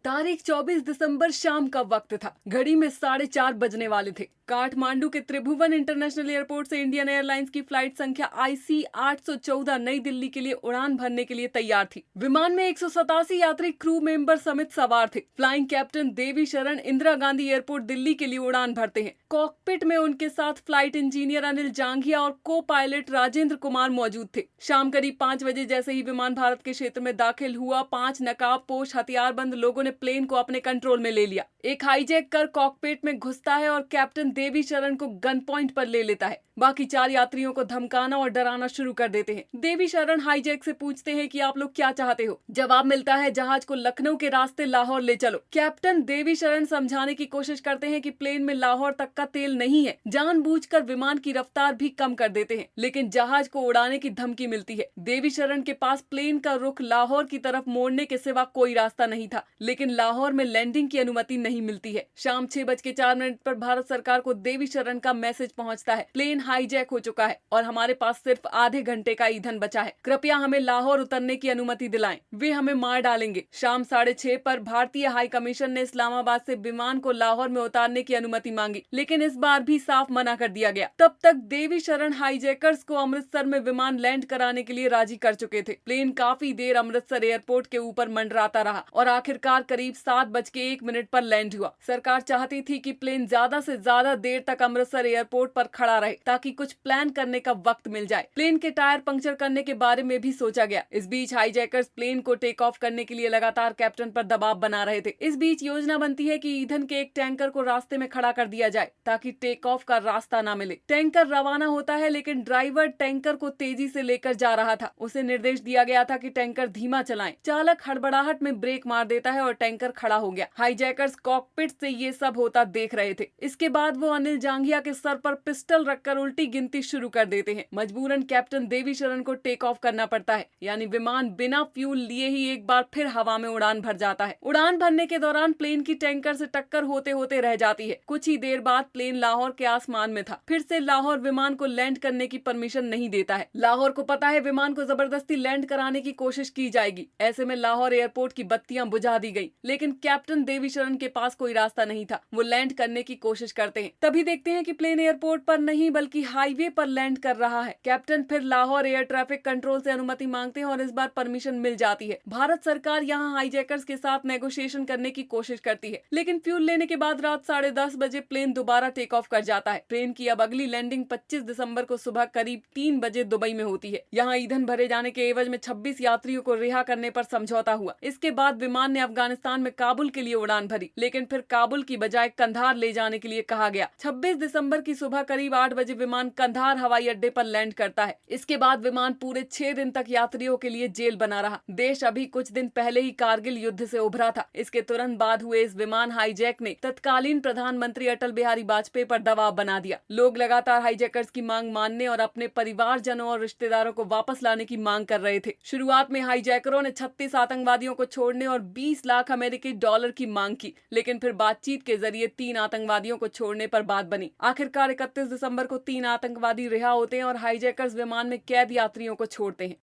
तारीख 24 दिसंबर शाम का वक्त था। घड़ी में 4:30 बजने वाले थे। काठमांडू के त्रिभुवन इंटरनेशनल एयरपोर्ट से इंडियन एयरलाइंस की फ्लाइट संख्या IC 814 नई दिल्ली के लिए उड़ान भरने के लिए तैयार थी। विमान में 187 यात्री क्रू मेंबर समेत सवार थे। फ्लाइंग कैप्टन देवी शरण इंदिरा गांधी एयरपोर्ट दिल्ली के लिए उड़ान भरते हैं। कॉकपिट में उनके साथ फ्लाइट इंजीनियर अनिल जांघिया और को पायलट राजेंद्र कुमार मौजूद थे। शाम करीब 5 बजे जैसे ही विमान भारत के क्षेत्र में दाखिल हुआ, 5 नकाबपोश हथियारबंद लोगों ने प्लेन को अपने कंट्रोल में ले लिया। एक हाईजैक कर कॉकपिट में घुसता है और कैप्टन देवी शरण को गन पॉइंट पर ले लेता है। बाकी 4 यात्रियों को धमकाना और डराना शुरू कर देते हैं। देवी शरण हाईजैक से पूछते हैं कि आप लोग क्या चाहते हो। जवाब मिलता है, जहाज को लखनऊ के रास्ते लाहौर ले चलो। कैप्टन देवी शरण समझाने की कोशिश करते हैं कि प्लेन में लाहौर तक का तेल नहीं है। जानबूझकर विमान की रफ्तार भी कम कर देते हैं, लेकिन जहाज को उड़ाने की धमकी मिलती है। देवी शरण के पास प्लेन का रुख लाहौर की तरफ मोड़ने के सिवा कोई रास्ता नहीं था, लेकिन लाहौर में लैंडिंग की अनुमति नहीं मिलती है। शाम 6:04 पर भारत सरकार को देवी शरण का मैसेज पहुंचता है, प्लेन हाईजैक हो चुका है और हमारे पास सिर्फ आधे घंटे का ईंधन बचा है। कृपया हमें लाहौर उतरने की अनुमति दिलाएं, वे हमें मार डालेंगे। शाम 6:30 पर भारतीय हाई कमीशन ने इस्लामाबाद से विमान को लाहौर में उतारने की अनुमति मांगी, लेकिन इस बार भी साफ मना कर दिया गया। तब तक देवी शरण हाईजैकर्स को अमृतसर में विमान लैंड कराने के लिए राजी कर चुके थे। प्लेन काफी देर अमृतसर एयरपोर्ट के ऊपर मंडराता रहा और आखिरकार करीब 7:01 पर लैंड हुआ। सरकार चाहती थी कि प्लेन ज्यादा से ज्यादा देर तक अमृतसर एयरपोर्ट पर खड़ा रहे ताकि कुछ प्लान करने का वक्त मिल जाए। प्लेन के टायर पंक्चर करने के बारे में भी सोचा गया। इस बीच हाईजैकर्स प्लेन को टेक ऑफ करने के लिए लगातार कैप्टन पर दबाव बना रहे थे। इस बीच योजना बनती है कि ईंधन के एक टैंकर को रास्ते में खड़ा कर दिया जाए ताकि टेक ऑफ का रास्ता न मिले। टैंकर रवाना होता है, लेकिन ड्राइवर टैंकर को तेजी से लेकर जा रहा था। उसे निर्देश दिया गया था कि टैंकर धीमा चलाएं। चालक हड़बड़ाहट में ब्रेक मार देता है और टैंकर खड़ा हो गया। हाईजैकर्स कॉकपिट से ये सब होता देख रहे थे। इसके बाद वो अनिल जांघिया के सर पर पिस्टल रखकर उल्टी गिनती शुरू कर देते हैं। मजबूरन कैप्टन देवी शरण को टेक ऑफ करना पड़ता है, यानी विमान बिना फ्यूल लिए ही एक बार फिर हवा में उड़ान भर जाता है। उड़ान भरने के दौरान प्लेन की टैंकर से टक्कर होते होते रह जाती है। कुछ ही देर बाद प्लेन लाहौर के आसमान में था। फिर से लाहौर विमान को लैंड करने की परमिशन नहीं देता है। लाहौर को पता है विमान को जबरदस्ती लैंड कराने की कोशिश की जाएगी। ऐसे में लाहौर एयरपोर्ट की बत्तियां बुझा दी गई, लेकिन कैप्टन देवी शरण के पास कोई रास्ता नहीं था। वो लैंड करने की कोशिश करते हैं। तभी देखते हैं कि प्लेन एयरपोर्ट पर नहीं बल्कि हाईवे पर लैंड कर रहा है। कैप्टन फिर लाहौर एयर ट्रैफिक कंट्रोल से अनुमति मांगते हैं और इस बार परमिशन मिल जाती है। भारत सरकार यहाँ हाईजैकर्स के साथ नेगोशिएशन करने की कोशिश करती है, लेकिन फ्यूल लेने के बाद रात 10:30 बजे प्लेन दोबारा टेक ऑफ कर जाता है। ट्रेन की अब अगली लैंडिंग 25 दिसंबर को सुबह करीब 3 बजे दुबई में होती है। यहाँ ईंधन भरे जाने के एवज में 26 यात्रियों को रिहा करने पर समझौता हुआ। इसके बाद विमान ने अफगानिस्तान में काबुल के लिए उड़ान भरी, लेकिन फिर काबुल की बजाय कंधार ले जाने के लिए कहा गया। 26 दिसंबर की सुबह करीब 8 बजे विमान कंधार हवाई अड्डे पर लैंड करता है। इसके बाद विमान पूरे 6 दिन तक यात्रियों के लिए जेल बना रहा। देश अभी कुछ दिन पहले ही कारगिल युद्ध से उभरा था। इसके तुरंत बाद हुए इस विमान हाईजैक ने तत्कालीन प्रधानमंत्री अटल बिहारी वाजपेयी पर दबाव बना दिया। लोग लगातार हाईजैकर्स की मांग मानने और अपने परिवारजनों और रिश्तेदारों को वापस लाने की मांग कर रहे थे। शुरुआत में हाईजैकरों ने 36 आतंकवादियों को छोड़ने और 20 लाख अमेरिकी डॉलर की मांग की, लेकिन फिर बातचीत के जरिए 3 आतंकवादियों को छोड़ने पर बात बनी। आखिरकार 31 दिसंबर को 3 आतंकवादी रिहा होते हैं और हाईजैकर्स विमान में कैद यात्रियों को छोड़ते हैं।